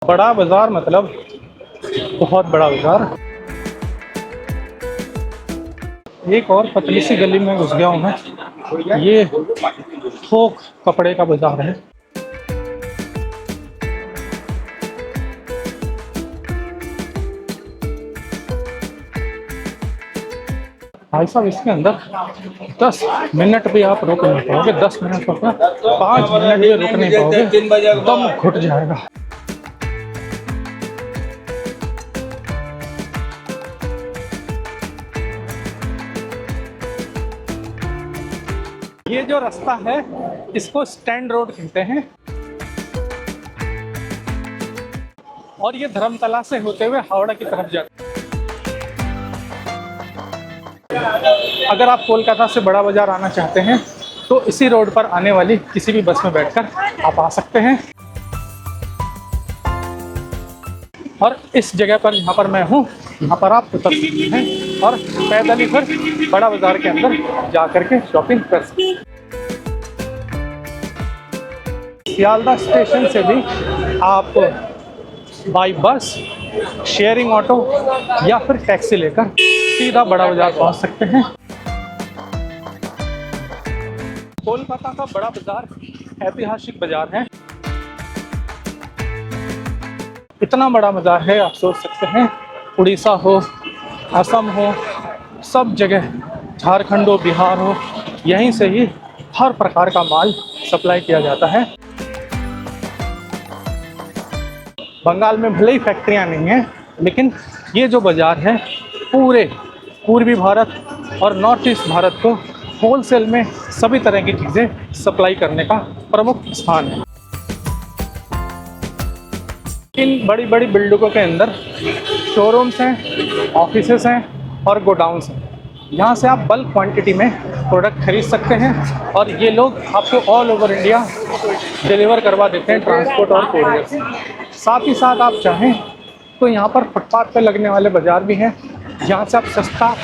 बड़ा बाजार मतलब बहुत बड़ा बाजार। एक और पतली सी गली में घुस गया हूँ मैं। ये थोक कपड़े का बाजार है। भाई साहब, इसके अंदर 10 मिनट भी आप रुक नहीं पाओगे। 10 मिनट रुकना, 5 मिनट भी रुक नहीं पाओगे, दम घुट जाएगा। ये जो रास्ता है इसको स्टैंड रोड कहते हैं और ये धर्मतला से होते हुए हावड़ा की तरफ जाता है। अगर आप कोलकाता से बड़ा बाजार आना चाहते हैं तो इसी रोड पर आने वाली किसी भी बस में बैठकर आप आ सकते हैं। और इस जगह पर जहाँ पर मैं हूँ यहाँ पर आप उतर सकते हैं और पैदल ही फिर बड़ा बाजार के अंदर जा करके शॉपिंग कर सकते हैं। सियालदह स्टेशन से भी आप बाई बस, शेयरिंग ऑटो या फिर टैक्सी लेकर सीधा बड़ा बाजार पहुंच सकते हैं। कोलकाता का बड़ा बाजार ऐतिहासिक बाजार है। इतना बड़ा बाजार है, आप सोच सकते हैं उड़ीसा हो, असम हो, सब जगह, झारखंड हो, बिहार हो, यहीं से ही हर प्रकार का माल सप्लाई किया जाता है। बंगाल में भले ही फैक्ट्रियाँ नहीं हैं, लेकिन ये जो बाज़ार है पूरे पूर्वी भारत और नॉर्थ ईस्ट भारत को होलसेल में सभी तरह की चीज़ें सप्लाई करने का प्रमुख स्थान है। इन बड़ी बड़ी बिल्डिंगों के अंदर शोरूम्स हैं, ऑफिसेस हैं और गोडाउन्स हैं। यहाँ से आप बल्क क्वांटिटी में प्रोडक्ट खरीद सकते हैं और ये लोग आपको ऑल ओवर इंडिया डिलीवर करवा देते हैं, ट्रांसपोर्ट और कोरियर से। साथ ही साथ आप चाहें तो यहाँ पर फुटपाथ पर लगने वाले बाज़ार भी हैं, जहाँ से आप सस्ता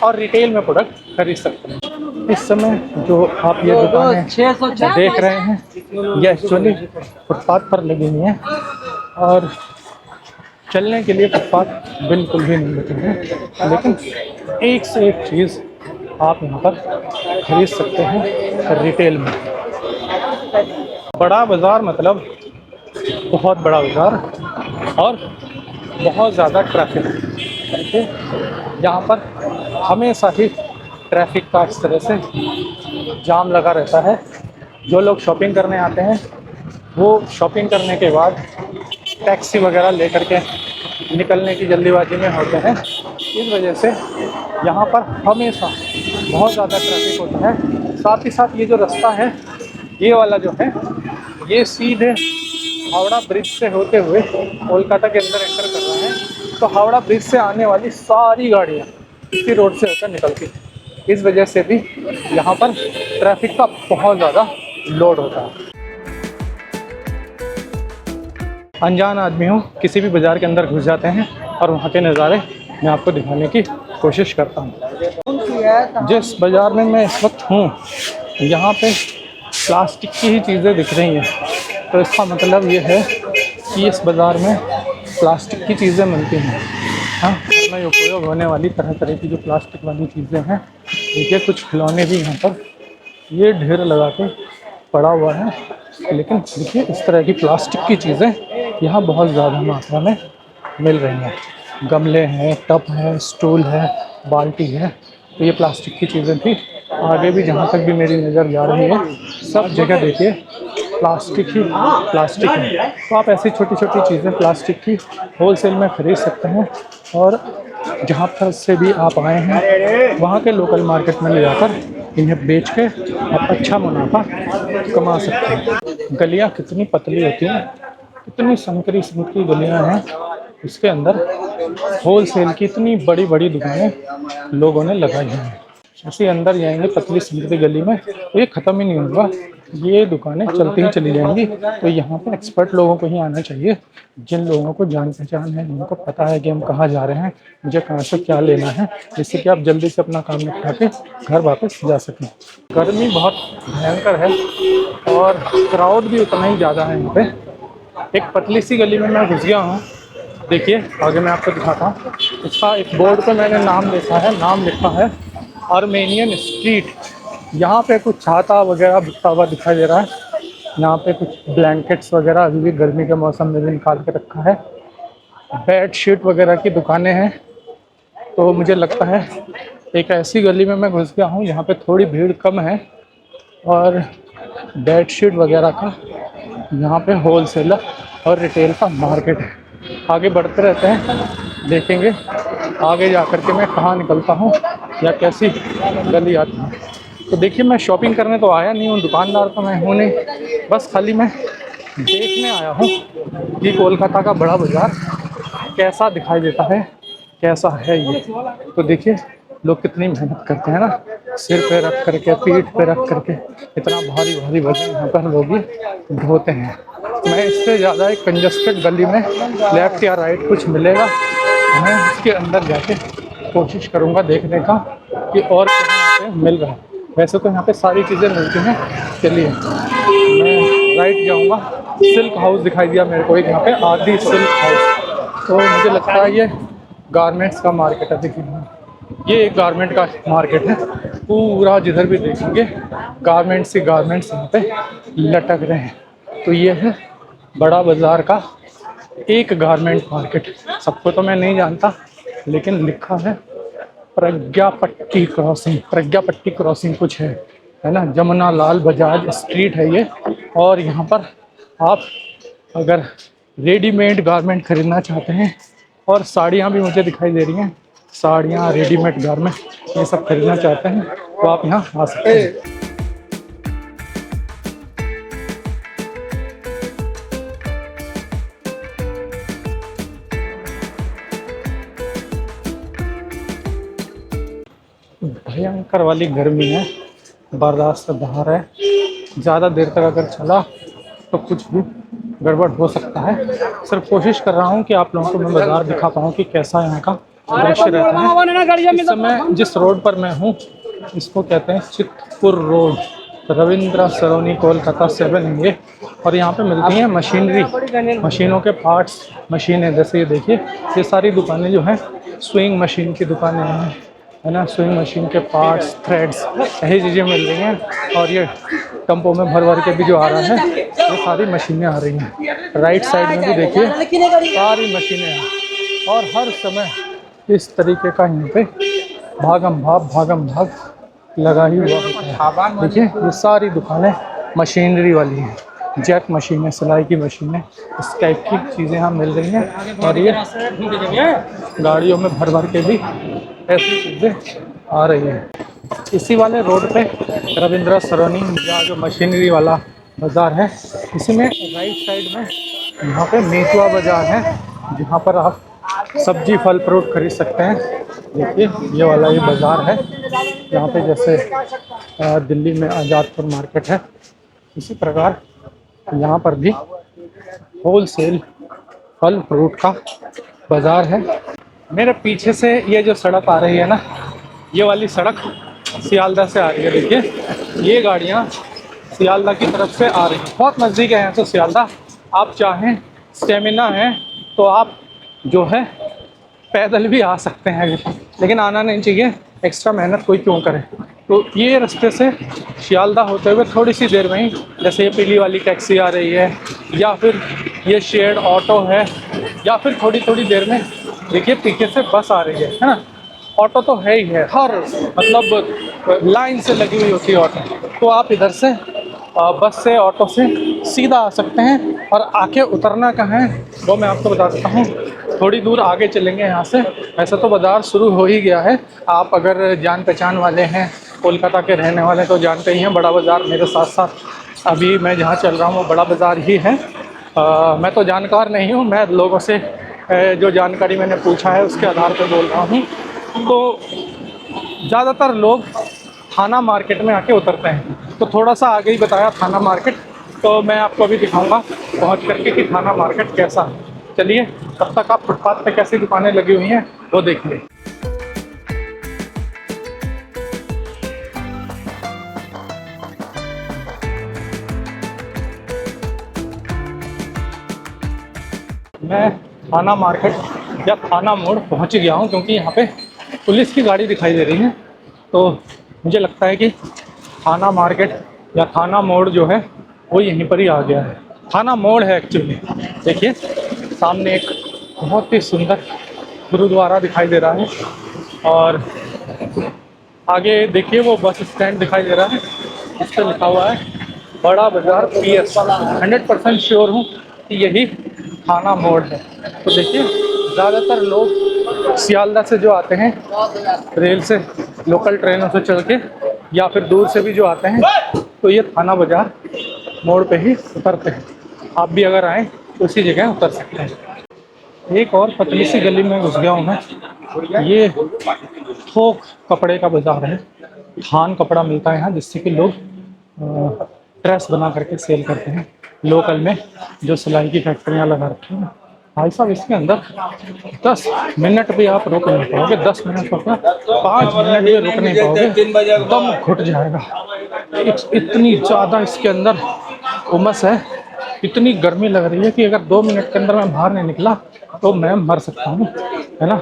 और रिटेल में प्रोडक्ट खरीद सकते हैं। इस समय जो आप ये दुकानें देख रहे हैं ये एक्चुअली फुटपाथ पर लगी हुई हैं और चलने के लिए फुटपाथ बिल्कुल भी नहीं लगे हैं, लेकिन एक से एक चीज़ आप यहाँ पर खरीद सकते हैं रिटेल में। बड़ा बाज़ार मतलब बहुत बड़ा बाज़ार और बहुत ज़्यादा ट्रैफिक है। यहाँ पर हमेशा ही ट्रैफिक का इस तरह से जाम लगा रहता है। जो लोग शॉपिंग करने आते हैं वो शॉपिंग करने के बाद टैक्सी वगैरह लेकर के निकलने की जल्दीबाजी में होते हैं। इस वजह से यहाँ पर हमेशा बहुत ज़्यादा ट्रैफिक होता है। साथ ही साथ ये जो रास्ता है ये वाला जो है ये सीधे हावड़ा ब्रिज से होते हुए कोलकाता के अंदर एंटर कर रहा है। तो हावड़ा ब्रिज से आने वाली सारी गाड़ियाँ इसी रोड से होकर निकलती हैं। इस वजह से भी यहाँ पर ट्रैफिक का बहुत ज़्यादा लोड होता है। अनजान आदमी हो किसी भी बाज़ार के अंदर घुस जाते हैं और वहाँ के नज़ारे मैं आपको दिखाने की कोशिश करता हूँ। जिस बाज़ार में मैं इस वक्त हूँ यहाँ पे प्लास्टिक की ही चीज़ें दिख रही हैं, तो इसका मतलब ये है कि इस बाज़ार में प्लास्टिक की चीज़ें मिलती हैं। हाँ, घर में उपयोग होने वाली तरह तरह की जो प्लास्टिक वाली चीज़ें हैं, देखिए कुछ खिलौने भी यहाँ पर ये ढेर लगा के पड़ा हुआ है। लेकिन देखिए इस तरह की प्लास्टिक की चीज़ें यहाँ बहुत ज़्यादा मात्रा में मिल रही हैं। गमले हैं, टब है, स्टूल है, बाल्टी है, तो ये प्लास्टिक की चीज़ें थी। आगे भी जहाँ तक भी मेरी नज़र जा रही है सब जगह देखिए प्लास्टिक ही प्लास्टिक है। तो आप ऐसी छोटी छोटी चीज़ें प्लास्टिक की होलसेल में ख़रीद सकते हैं और जहाँ पर से भी आप आए हैं वहाँ के लोकल मार्केट में ले जाकर इन्हें बेच के आप अच्छा मुनाफा कमा सकते हैं। गलियाँ कितनी पतली होती हैं, कितनी संकरी संकरी गलियाँ हैं, इसके अंदर होलसेल की इतनी बड़ी बड़ी दुकानें लोगों ने लगाई हैं। ऐसे अंदर जाएंगे पतली संकरी गली में तो ये ख़त्म ही नहीं होगा, ये दुकानें चलती ही चली जाएंगी। तो यहाँ पे एक्सपर्ट लोगों को ही आना चाहिए, जिन लोगों को जान पहचान है, जिनको पता है कि हम कहाँ जा रहे हैं, मुझे कहाँ से क्या लेना है, जिससे कि आप जल्दी से अपना काम निपटा के घर वापस जा सकें। गर्मी बहुत भयंकर है और क्राउड भी उतना ही ज़्यादा है यहाँ पे। एक पतली सी गली में मैं घुस गया हूँ। देखिए आगे मैं आपको दिखाता हूँ। इसका एक बोर्ड पे मैंने नाम लिखा है आर्मेनियन स्ट्रीट। यहाँ पे कुछ छाता वगैरह बिकता हुआ दिखाई दे रहा है। यहाँ पे कुछ ब्लैंकेट्स वगैरह अभी भी गर्मी के मौसम में भी निकाल के रखा है। बेड शीट वगैरह की दुकानें हैं। तो मुझे लगता है एक ऐसी गली में मैं घुस गया हूँ जहाँ पे थोड़ी भीड़ कम है और बेड शीट वगैरह का यहाँ पे होलसेलर और रिटेल का मार्केट है। आगे बढ़ते रहते हैं, देखेंगे आगे जा कर के मैं कहाँ निकलता हूँ या कैसी गली आती है। तो देखिए मैं शॉपिंग करने तो आया नहीं हूँ, दुकानदार तो मैं हूँ नहीं, बस खाली मैं देखने आया हूँ कि कोलकाता का बड़ा बाज़ार कैसा दिखाई देता है, कैसा है ये। तो देखिए लोग कितनी मेहनत करते हैं ना, सिर पे रख करके, पीठ पे रख करके, इतना भारी भारी वजन यहाँ पर लोग ये ढोते हैं। मैं इससे ज़्यादा एक कंजस्टेड गली में लेफ़्ट या राइट कुछ मिलेगा, मैं उसके अंदर जाके कोशिश करूँगा देखने का कि और क्या यहाँ पे मिल रहा है। वैसे तो यहाँ पे सारी चीज़ें मिलती हैं। चलिए मैं राइट जाऊँगा। सिल्क हाउस दिखाई दिया मेरे को एक यहाँ पे, आदि सिल्क हाउस। तो मुझे लगता है ये गारमेंट्स का मार्केट है। देखिए ये एक गारमेंट का मार्केट है, पूरा जिधर भी देखेंगे गारमेंट्स ही गारमेंट्स यहाँ पे लटक रहे हैं। तो ये है बड़ा बाज़ार का एक गारमेंट मार्केट। सबको तो मैं नहीं जानता, लेकिन लिखा है प्रज्ञापट्टी क्रॉसिंग कुछ है ना, जमुना लाल बजाज स्ट्रीट है ये। और यहाँ पर आप अगर रेडीमेड गारमेंट खरीदना चाहते हैं, और साड़ियाँ भी मुझे दिखाई दे रही हैं, साड़ियाँ, रेडीमेड गारमेंट ये सब खरीदना चाहते हैं तो आप यहाँ आ सकते हैं। भयंकर वाली गर्मी है, बर्दाश्त से बाहर है। ज़्यादा देर तक अगर चला तो कुछ भी गड़बड़ हो सकता है। सिर्फ कोशिश कर रहा हूँ कि आप लोगों को मैं बाज़ार दिखा पाऊँ कि कैसा यहाँ का दृश्य रहता है। इस समय जिस रोड पर मैं हूँ इसको कहते हैं चितपुर रोड, रविंद्र सरोनी, कोलकाता 7 ये। और यहाँ पे मिलती हैं मशीनरी, मशीनों के पार्ट्स, मशीनें। जैसे ये देखिए ये सारी दुकानें जो हैं स्विंग मशीन की दुकानें हैं, है ना। स्विंग मशीन के पार्ट्स, थ्रेड्स, यही चीज़ें मिल रही हैं। और ये टम्पो में भर भर के भी जो आ रहा है, ये सारी मशीनें आ रही हैं। राइट साइड में भी देखिए सारी मशीनें हैं। और हर समय इस तरीके का यहाँ पे भागम भाग लगा ही हुआ होता है। देखिए ये सारी दुकानें मशीनरी वाली हैं, जैक मशीनें, सिलाई की मशीनें, इस टाइप की चीज़ें यहाँ मिल रही हैं। और ये गाड़ियों में भर भर के भी ऐसी चीज़ें आ रही हैं। इसी वाले रोड पे रविंद्र सरोनी या जो मशीनरी वाला बाज़ार है, इसी में राइट साइड में यहाँ पे मेतुआ बाज़ार है, जहाँ पर आप सब्जी फल फ्रूट खरीद सकते हैं। देखिए ये वाला ये बाज़ार है, यहाँ पे जैसे दिल्ली में आज़ादपुर मार्केट है, इसी प्रकार यहाँ पर भी होलसेल फल फ्रूट का बाज़ार है। मेरे पीछे से ये जो सड़क आ रही है ना, ये वाली सड़क सियालदह से आ रही है। देखिए ये गाड़ियाँ सियालदह की तरफ से आ रही हैं, बहुत नज़दीक है यहाँ से सियालदह। आप चाहें, स्टेमिना है तो आप जो है पैदल भी आ सकते हैं, लेकिन आना नहीं चाहिए, एक्स्ट्रा मेहनत कोई क्यों करे। तो ये रास्ते से सियालदह होते हुए थोड़ी सी देर में ही, जैसे ये पीली वाली टैक्सी आ रही है, या फिर ये शेयर्ड ऑटो है, या फिर थोड़ी देर में देखिए पीछे से बस आ रही है ना। ऑटो तो है ही है, हर मतलब लाइन से लगी हुई होती है ऑटो। तो आप इधर से बस से, ऑटो से सीधा आ सकते हैं। और आके उतरना कहाँ है वो मैं आपको बता देता हूँ। थोड़ी दूर आगे चलेंगे यहाँ से, ऐसा तो बाज़ार शुरू हो ही गया है। आप अगर जान पहचान वाले हैं, कोलकाता के रहने वाले, तो जानते ही हैं बड़ा बाज़ार मेरे साथ साथ अभी मैं जहाँ चल रहा हूँ वो बड़ा बाज़ार ही है। मैं तो जानकार नहीं हूँ, मैं लोगों से जो जानकारी मैंने पूछा है उसके आधार पर बोल रहा हूँ। तो ज़्यादातर लोग थाना मार्केट में आके उतरते हैं, तो थोड़ा सा आगे ही बताया थाना मार्केट, तो मैं आपको अभी दिखाऊंगा पहुंच करके कि थाना मार्केट कैसा है। चलिए तब तक आप फुटपाथ पे कैसी दुकानें लगी हुई हैं वो देखिए। मैं थाना मार्केट या थाना मोड़ पहुंच गया हूं, क्योंकि यहाँ पे पुलिस की गाड़ी दिखाई दे रही है। तो मुझे लगता है कि थाना मार्केट या थाना मोड़ जो है वो यहीं पर ही आ गया है। थाना मोड़ है एक्चुअली। देखिए सामने एक बहुत ही सुंदर गुरुद्वारा दिखाई दे रहा है, और आगे देखिए वो बस स्टैंड दिखाई दे रहा है, इस पर लिखा हुआ है बड़ा बाजार PS। 100% श्योर हूँ कि यही थाना मोड़ है। तो देखिए ज़्यादातर लोग सियालदह से जो आते हैं रेल से, लोकल ट्रेनों से चल के, या फिर दूर से भी जो आते हैं, तो ये थाना बाजार मोड़ पे ही उतरते हैं। आप भी अगर आएँ तो इसी जगह उतर सकते हैं। एक और पतली सी गली में घुस गया हूँ मैं। ये थोक कपड़े का बाजार है। थान कपड़ा मिलता है यहाँ, जिससे कि लोग ड्रेस बना करके सेल करते हैं। लोकल में जो सिलाई की फैक्ट्रियाँ लगा रखी हैं भाई साहब, इसके अंदर 10 मिनट भी आप रुक नहीं पाओगे। 10 मिनट हो गया, 5 मिनट भी रुक नहीं पाओगे, दम घुट जाएगा। इतनी ज़्यादा इसके अंदर उमस है, इतनी गर्मी लग रही है कि अगर 2 मिनट के अंदर मैं बाहर नहीं निकला तो मैं मर सकता हूँ, है ना।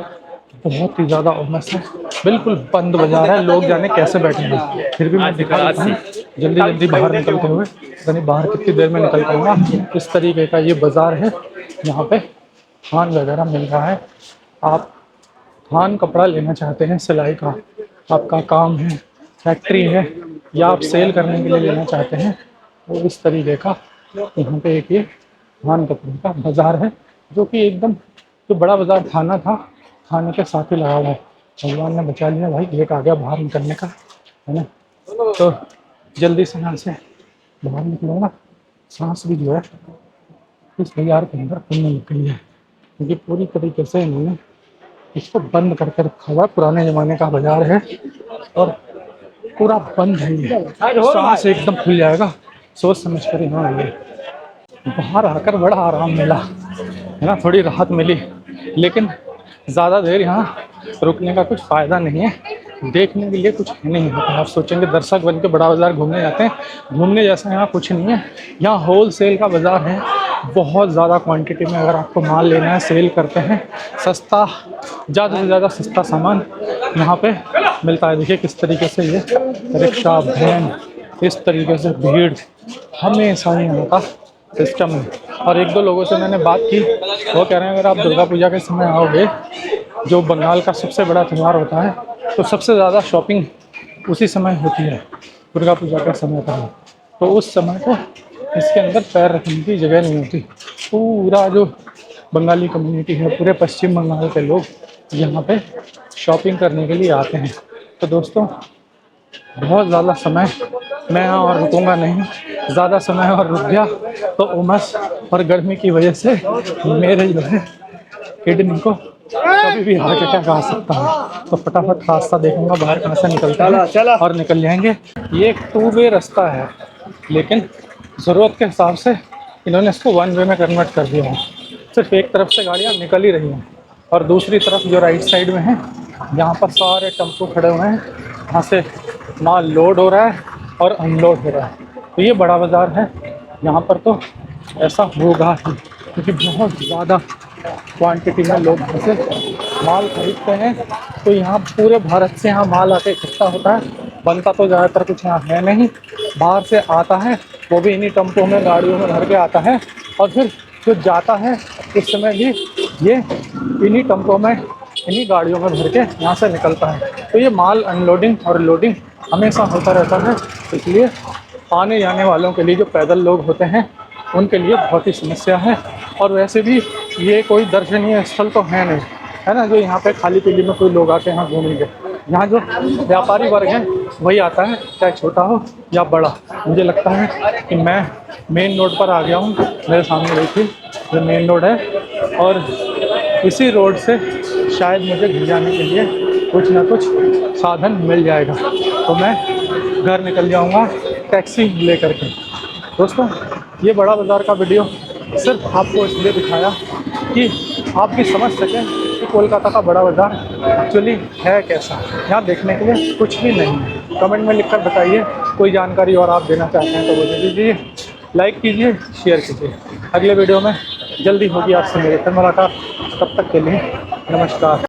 बहुत ही ज़्यादा उमस है, बिल्कुल बंद बाजार है, लोग जाने कैसे बैठेंगे। फिर भी मैं दिखा देता हूँ जल्दी जल्दी बाहर निकलते हुए। यानी बाहर कितनी देर में निकल पाऊँगा। इस तरीके का ये बाज़ार है, यहाँ पे थान वगैरह मिल रहा है। आप थान कपड़ा लेना चाहते हैं, सिलाई का आपका काम है, फैक्ट्री है, या आप सेल करने के लिए लेना चाहते हैं, तो इस तरीके का यहाँ पे एक ये थान कपड़े का बाज़ार है, जो कि एकदम जो बड़ा बाज़ार थाना था, थाने के साथ ही लगा हुआ है। भगवान ने बचा लिया भाई, गेट आ गया बाहर निकलने का, है ना। तो जल्दी से यहाँ से बाहर निकलूँगा। सांस भी जो है इस बाजार के अंदर खुलने लग गई है, क्योंकि पूरी तरीके से इन्होंने इसको बंद करके रखा हुआ है। पुराने ज़माने का बाजार है और पूरा बंद है ये। सांस एकदम खुल जाएगा सोच समझ कर यहाँ आइए। बाहर आकर बड़ा आराम मिला, है ना, थोड़ी राहत मिली। लेकिन ज़्यादा देर यहाँ रुकने का कुछ फ़ायदा नहीं है, देखने के लिए कुछ नहीं है। आप सोचेंगे दर्शक बन के बड़ा बाज़ार घूमने जाते हैं, घूमने जैसा यहाँ कुछ नहीं है। यहाँ होल सेल का बाज़ार है, बहुत ज़्यादा क्वांटिटी में अगर आपको माल लेना है सेल करते हैं। सस्ता, ज़्यादा से ज़्यादा सस्ता सामान यहाँ पे मिलता है। देखिए किस तरीके से ये रिक्शा, वैन, इस तरीके से भीड़ हमेशा ही यहाँ का सिस्टम है। और 1-2 लोगों से मैंने बात की, वो कह रहे हैं अगर आप दुर्गा पूजा के समय आओगे, जो बंगाल का सबसे बड़ा त्यौहार होता है, तो सबसे ज़्यादा शॉपिंग उसी समय होती है, दुर्गा पूजा का समय पर। तो उस समय तो इसके अंदर पैर रखने की जगह नहीं होती। पूरा जो बंगाली कम्युनिटी है, पूरे पश्चिम बंगाल के लोग यहाँ पे शॉपिंग करने के लिए आते हैं। तो दोस्तों बहुत ज़्यादा समय मैं यहाँ और रुकूंगा नहीं। ज़्यादा समय और रुक गया तो उमस और गर्मी की वजह से मेरे जो है किडनी को कभी भी हार्ट अटैक आ सकता है। तो फटाफट रास्ता देखूंगा बाहर कहाँ से निकलता है और निकल जाएंगे। ये एक 2 वे रास्ता है, लेकिन ज़रूरत के हिसाब से इन्होंने इसको 1 वे में कन्वर्ट कर दिया है। सिर्फ एक तरफ से गाड़ियाँ निकल ही रही हैं, और दूसरी तरफ जो राइट साइड में है, यहाँ पर सारे टेम्पो खड़े हुए हैं। यहाँ से माल लोड हो रहा है और अनलोड हो रहा है। तो ये बड़ा बाज़ार है, यहाँ पर तो ऐसा होगा ही, क्योंकि बहुत ज़्यादा क्वांटिटी में लोग यहाँ से माल खरीदते हैं। तो यहाँ पूरे भारत से यहाँ माल आके इकट्ठा होता है। बनता तो ज़्यादातर कुछ यहाँ है नहीं, बाहर से आता है, वो भी इन्हीं टेम्पो में, गाड़ियों में भर के आता है, और फिर जो जाता है उस समय भी ये इन्हीं टेम्पो में, इन्हीं गाड़ियों में भर के यहाँ से निकलता है। तो ये माल अनलोडिंग और लोडिंग हमेशा होता रहता है। इसलिए आने जाने वालों के लिए, जो पैदल लोग होते हैं, उनके लिए बहुत ही समस्या है। और वैसे भी ये कोई दर्शनीय स्थल तो है नहीं, है ना, जो यहाँ पे खाली पीली में कोई लोग आके यहाँ घूमेंगे। यहाँ जो व्यापारी वर्ग है वही आता है, चाहे छोटा हो या बड़ा। मुझे लगता है कि मैं मेन रोड पर आ गया हूँ। मेरे सामने देखिए ये मेन रोड है, और इसी रोड से शायद मुझे घर जाने के लिए कुछ ना कुछ साधन मिल जाएगा, तो मैं घर निकल जाऊँगा टैक्सी ले करके। दोस्तों ये बड़ा बाज़ार का वीडियो सिर्फ आपको इसलिए दिखाया कि आप भी समझ सकें कि कोलकाता का बड़ा बाज़ार एक्चुअली है कैसा। यहाँ देखने के लिए कुछ भी नहीं है। कमेंट में लिखकर बताइए, कोई जानकारी और आप देना चाहते हैं तो वो दे दीजिए। लाइक कीजिए, शेयर कीजिए। अगले वीडियो में जल्दी होगी आपसे मेरी फिर मुलाकात, तब तक के लिए नमस्कार।